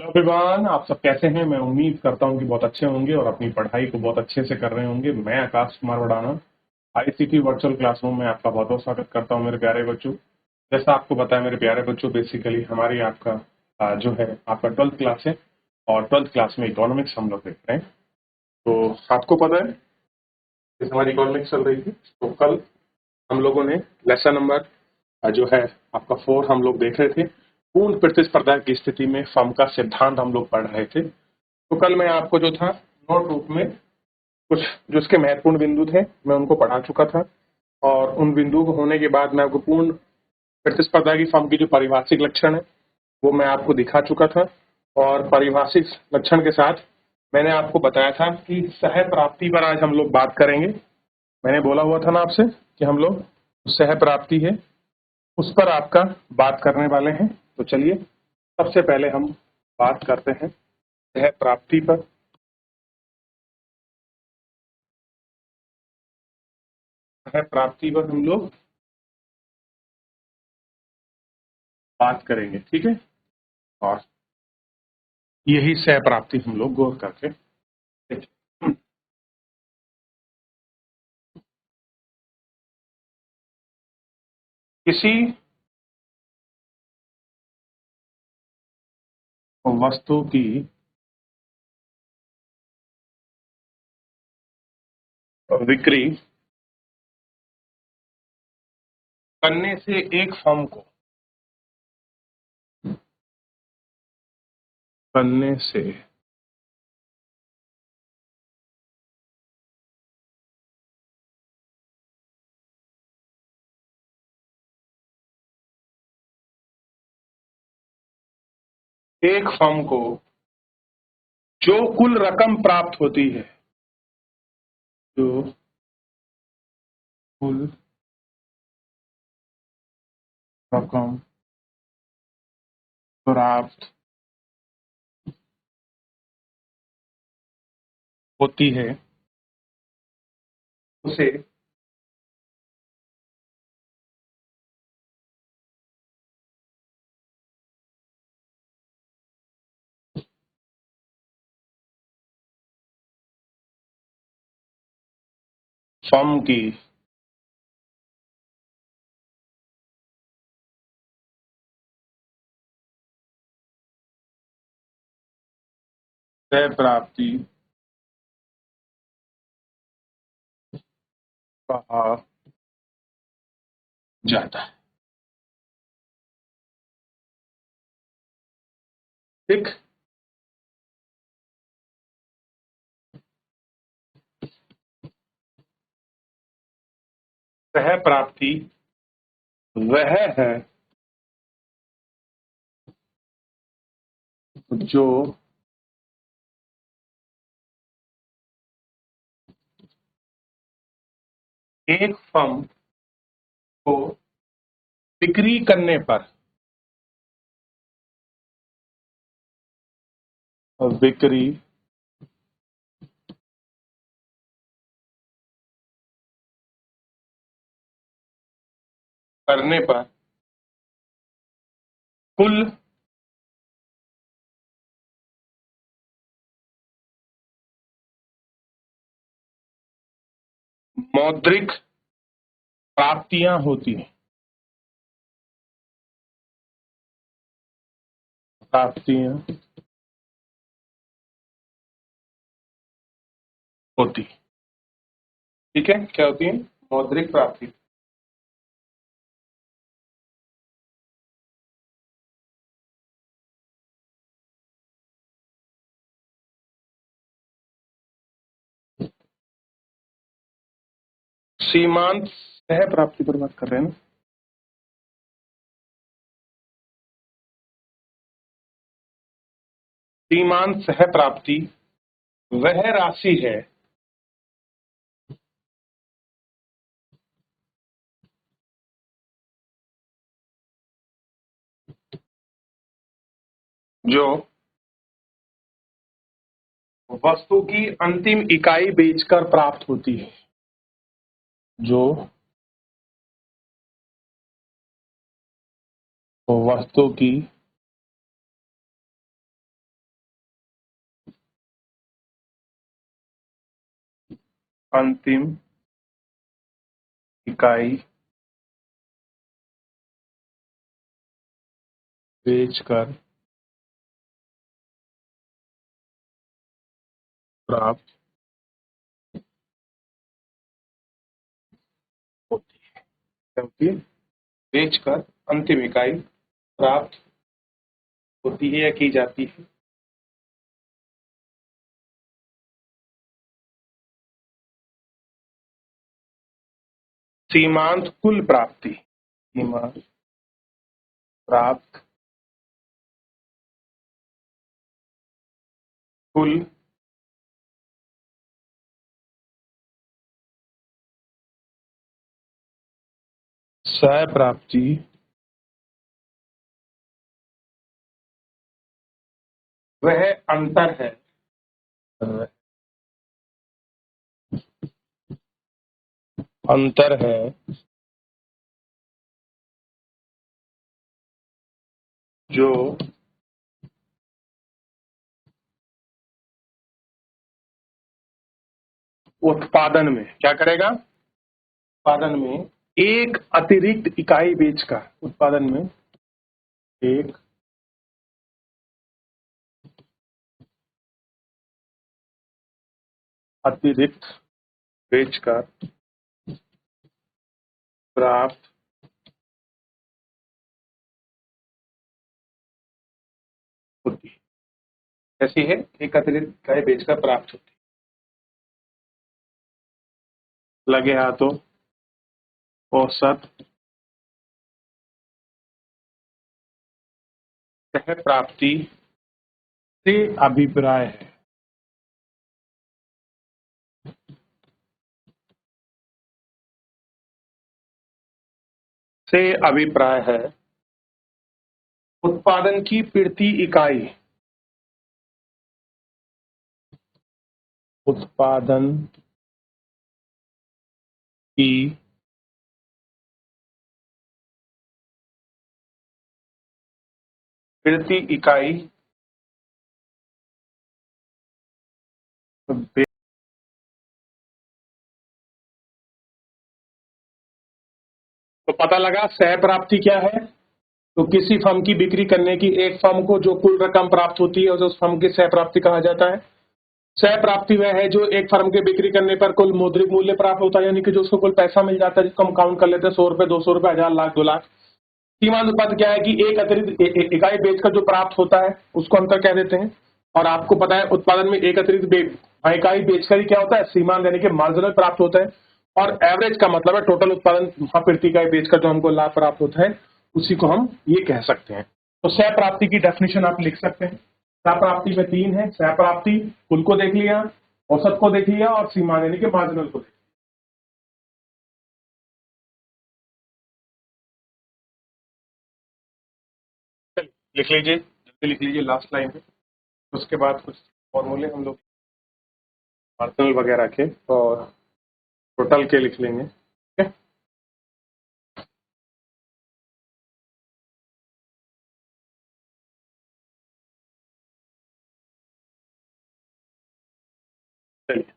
Hello everyone, आप सब कैसे हैं? मैं उम्मीद करता हूं कि बहुत अच्छे होंगे और अपनी पढ़ाई को बहुत अच्छे से कर रहे होंगे। मैं Akash Kumar वडाना ICT virtual classroom में आपका बहुत बहुत स्वागत करता हूं मेरे प्यारे बच्चों। जैसा आपको बताया मेरे प्यारे बच्चों, बेसिकली हमारी आपका जो है आपका 12th क्लास है और 12th क्लास में इकोनॉमिक्स हम लोग देख रहे हैं। तो आपको पता है कि हमारी इकोनॉमिक्स चल रही थी, तो कल हम लोगों ने लेसन नंबर जो है आपका 4 हम लोग देख रहे थे। पूर्ण प्रतिस्पर्धा की स्थिति में फर्म का सिद्धांत हम लोग पढ़ रहे थे। तो कल मैं आपको जो था नोट रूप में कुछ जो उसके महत्वपूर्ण बिंदु थे मैं उनको पढ़ा चुका था, और उन बिंदुओं को होने के बाद मैं आपको पूर्ण प्रतिस्पर्धा की फर्म की जो पारिभाषिक लक्षण है वो मैं आपको दिखा चुका था। और पारिभाषिक लक्षण के साथ मैंने आपको बताया था कि सह प्राप्ति पर आज हम लोग बात करेंगे। मैंने बोला हुआ था ना आपसे कि हम लोग सह प्राप्ति है उस पर आपका बात करने वाले हैं। तो चलिए सबसे पहले हम बात करते हैं सह प्राप्ति पर। सह प्राप्ति पर हम लोग बात करेंगे, ठीक है। और यही सह प्राप्ति हम लोग गौर करके देखें। किसी वस्तु की बिक्री करने से एक फर्म को करने से एक फर्म को जो कुल रकम प्राप्त होती है, जो कुल रकम प्राप्त होती है उसे फर्म की सह प्राप्ति कहा जाता है। ठीक। सह प्राप्ति वह है जो एक फर्म को बिक्री करने पर बिक्री करने पर कुल मौद्रिक प्राप्तियां होती हैं। प्राप्तियां होती, ठीक है। क्या होती है? मौद्रिक प्राप्ति। सीमांत सह प्राप्ति पर बात कर रहे हैं ना। सीमांत सह प्राप्ति वह राशि है जो वस्तु की अंतिम इकाई बेचकर प्राप्त होती है। जो वस्तु की अंतिम इकाई बेचकर प्राप्त होती है, क्योंकि बेचकर अंतिम इकाई प्राप्त होती है या की जाती है। सीमांत कुल प्राप्ति, सीमांत प्राप्त कुल सह प्राप्ति वह अंतर है, अंतर है जो उत्पादन में क्या करेगा, उत्पादन में एक अतिरिक्त इकाई बेचकर, उत्पादन में एक अतिरिक्त बेचकर प्राप्त होती है। कैसी है, एक अतिरिक्त इकाई बेचकर प्राप्त होती है। लगे हाथों औसत सह प्राप्ति से अभिप्राय है, से अभिप्राय है उत्पादन की प्रति इकाई, उत्पादन की प्रति इकाई तो पता लगा सह प्राप्ति क्या है। तो किसी फर्म की बिक्री करने की एक फर्म को जो कुल रकम प्राप्त होती है उस फर्म की सह प्राप्ति कहा जाता है। सह प्राप्ति वह है जो एक फर्म के बिक्री करने पर कुल मौद्रिक मूल्य प्राप्त होता है, यानी कि जो उसको कुल पैसा मिल जाता है, जिसको हम काउंट कर लेते हैं 100 रुपए, 200 रुपए, 1000, लाख, 2 लाख। सीमांत उत्पाद क्या है कि एक अतिरिक्त इकाई बेचकर जो प्राप्त होता है उसको अंतर कह देते हैं। और आपको पता है उत्पादन में एक अतिरिक्त इकाई बेचकर ही क्या होता है, सीमांत यानी कि मार्जिनल प्राप्त होता है। और एवरेज का मतलब है टोटल उत्पादन प्रति इकाई बेचकर जो हमको लाभ प्राप्त होता है, उसी को हम ये कह सकते हैं। तो सह प्राप्ति की डेफिनेशन आप लिख सकते हैं। सह प्राप्ति में 3 है, सह प्राप्ति कुल को देख लिया, औसत को देख लिया और सीमांत यानी कि मार्जिनल को देख लिया। लिख लीजिए, जल्दी लिख लीजिए लास्ट लाइन में। उसके बाद कुछ फॉर्मूले हम लोग मार्जिनल वगैरह के और टोटल के लिख लेंगे, ठीक है। चलिए,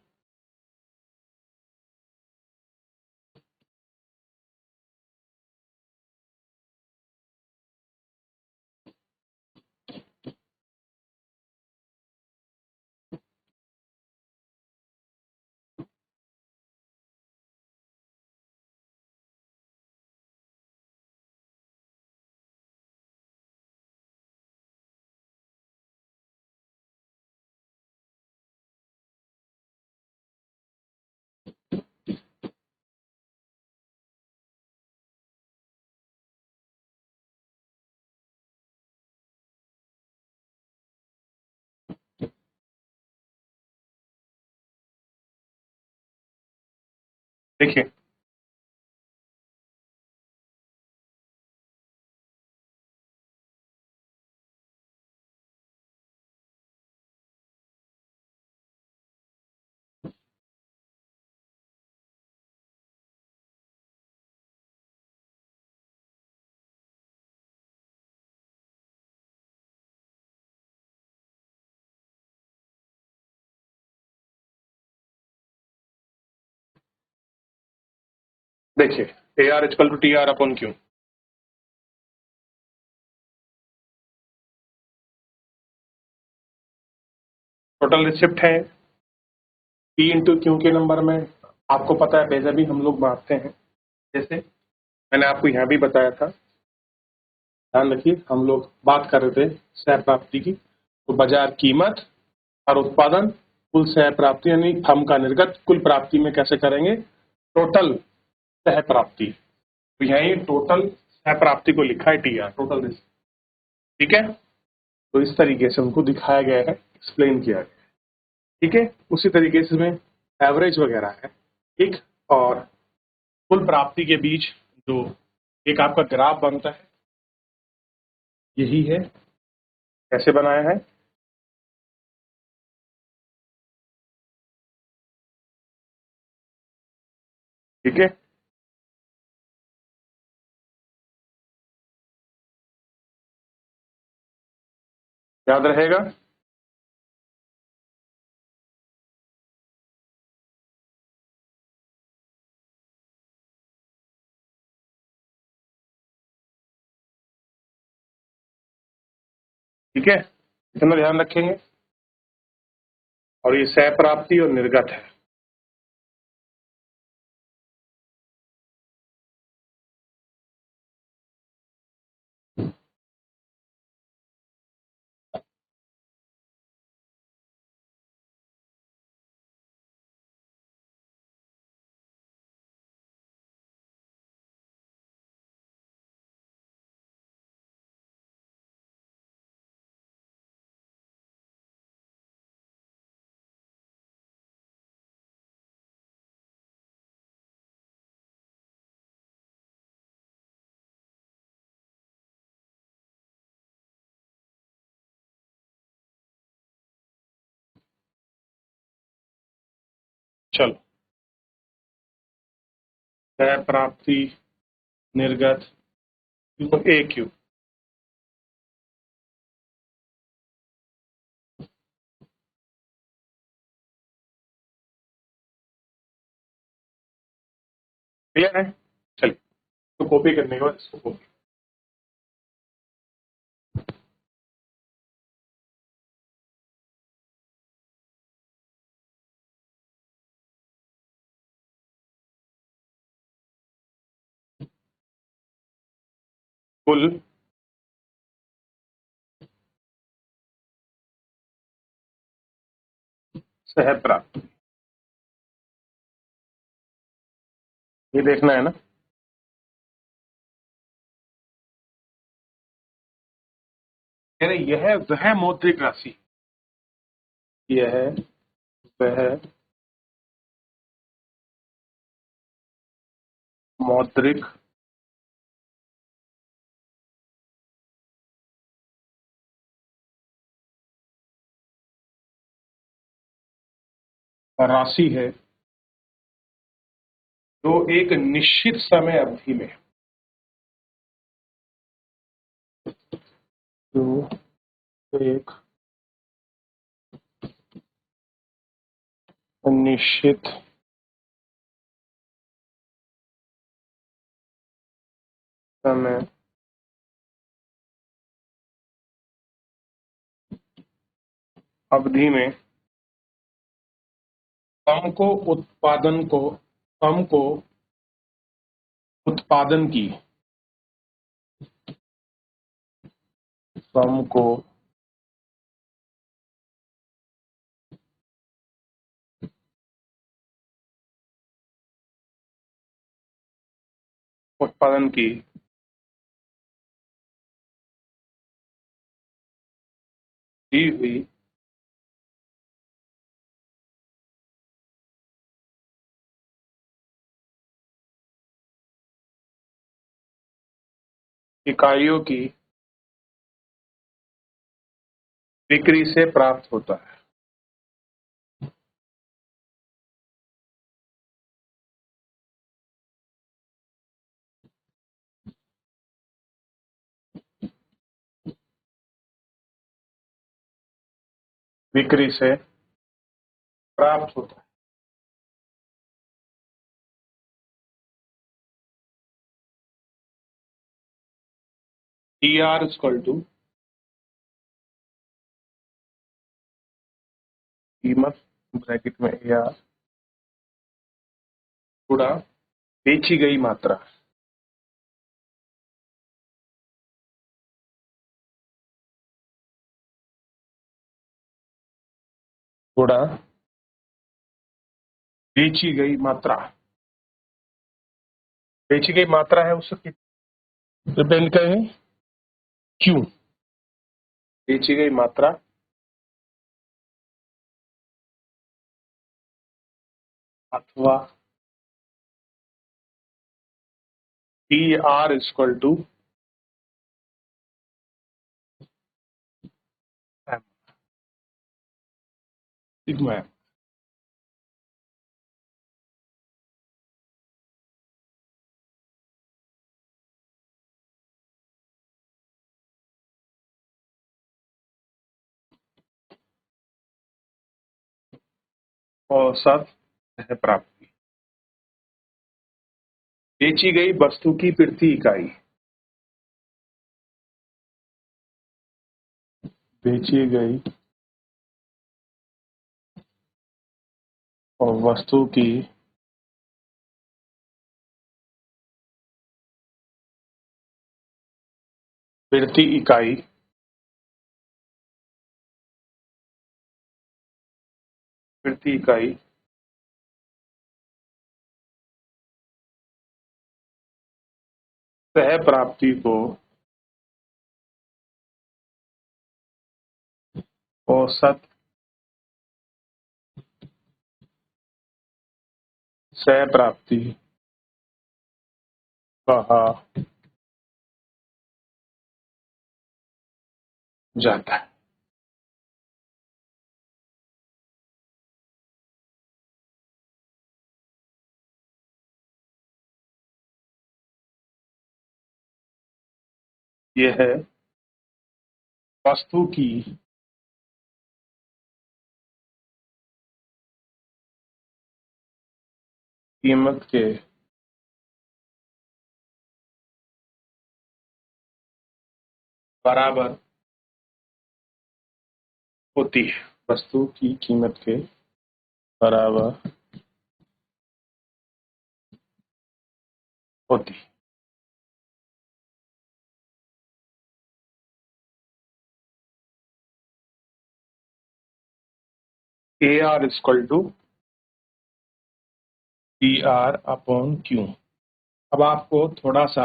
देखिए देखिए AR equal to TR upon Q। Total receipt है P इंटू Q के नंबर में। आपको पता है बेजा भी हम लोग बांटते हैं, जैसे मैंने आपको यहाँ भी बताया था। ध्यान रखिए, हम लोग बात कर रहे थे सह प्राप्ति की, तो बाजार कीमत और उत्पादन कुल सह प्राप्ति यानी फर्म का निर्गत कुल प्राप्ति में कैसे करेंगे, टोटल सह प्राप्ति। तो यही टोटल सह प्राप्ति को लिखा है TR, टोटल रिसिप्ट। ठीक है, तो इस तरीके से उनको दिखाया गया है, एक्सप्लेन किया गया है। ठीक है, उसी तरीके से इसमें एवरेज वगैरह है। ठीक, और कुल प्राप्ति के बीच जो एक आपका ग्राफ बनता है, यही है। कैसे बनाया है, ठीक है। याद रहेगा। ठीक है, इतना ध्यान रखेंगे। और ये सह प्राप्ति और निर्गत है। चलो, सह प्राप्ति निर्गत AQ। क्लियर है। चलिए, तो कॉपी करने के बाद इसको कॉपी। कुल सह प्राप्ति, ये देखना है ना। यानी यह वह मौद्रिक राशि, यह वह मौद्रिक राशि है जो एक निश्चित समय अवधि में, जो एक निश्चित समय अवधि में फर्म को उत्पादन की फर्म को उत्पादन की दी हुई इकाइयों की बिक्री से प्राप्त होता है। बिक्री से प्राप्त होता है। टी आर इक्वल टू कीमत ब्रैकेट में ए आर गुणा बेची गई मात्रा गुणा बेची गई मात्रा। बेची गई मात्रा है उससे डिपेंड करें क्यों बेची गई मात्रा अथवा T R equal to sigma M. औसत सह प्राप्ति बेची गई वस्तु की प्रति इकाई बेची गई और वस्तु की प्रति इकाई सह प्राप्ति को औसत सह प्राप्ति कहा जाता है। यह है वस्तु की कीमत के बराबर होती है। वस्तु की कीमत के बराबर होती है। A R equal to T R upon Q. अब आपको थोड़ा सा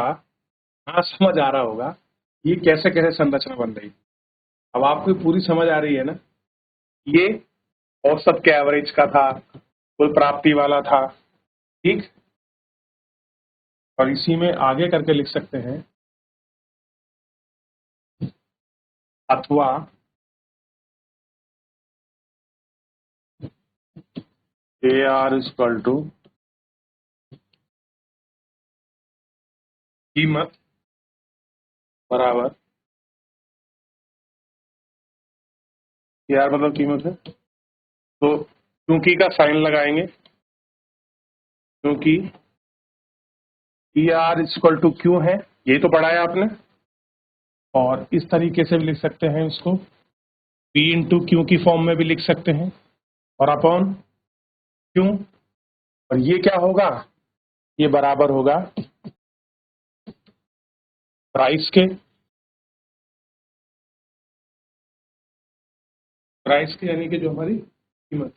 हाँ समझ आ रहा होगा ये कैसे कैसे संरचना बन रही। अब आपको पूरी समझ आ रही है ना। ये औसत के एवरेज का था, कुल प्राप्ति वाला था, ठीक। और इसी में आगे करके लिख सकते हैं अथवा ए आर इक्वल टू कीमत बराबर ए आर मतलब कीमत है तो क्योंकि का साइन लगाएंगे क्योंकि E R equal to Q है, यही तो पढ़ा है आपने। और इस तरीके से भी लिख सकते हैं इसको पी इंटू क्यू की फॉर्म में भी लिख सकते हैं और अपॉन क्यू। और ये क्या होगा, ये बराबर होगा प्राइस के। प्राइस के यानी कि जो हमारी कीमत,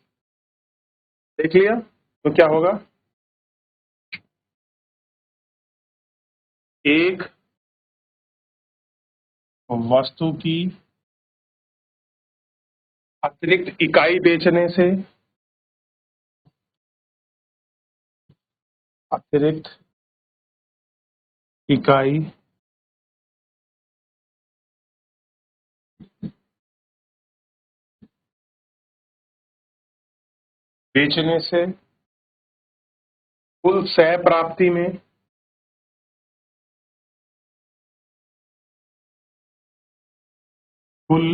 देख लिया। तो क्या होगा, एक वस्तु की अतिरिक्त इकाई बेचने से अतिरिक्त इकाई बेचने से कुल सह प्राप्ति में कुल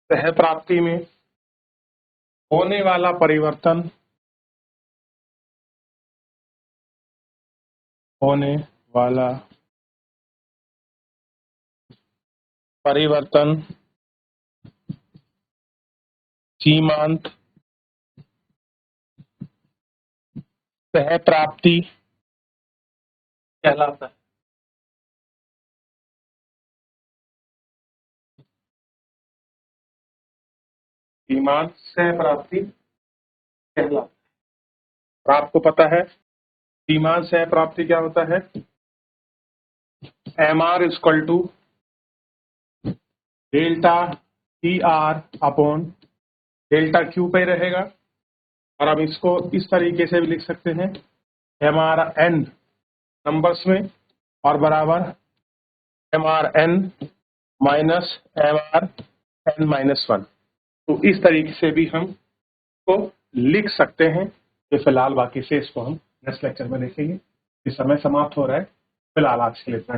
सह प्राप्ति में होने वाला परिवर्तन होने वाला परिवर्तन सीमांत सहप्राप्ति कहलाता है। सीमांत सहप्राप्ति कहलाता है। आपको पता है सीमांत सहप्राप्ति क्या होता है? MR equal to delta PR upon delta Q पे रहेगा। और अब इसको इस तरीके से भी लिख सकते हैं, MRN नंबर्स में और बराबर MRN माइनस MRN-1। तो इस तरीके से भी हम को लिख सकते हैं। तो फिलहाल बाकी से इसको हम नेक्स्ट लेक्चर में देखेंगे। इस समय समाप्त हो रहा है। फिलहाल आज के लिए इतना।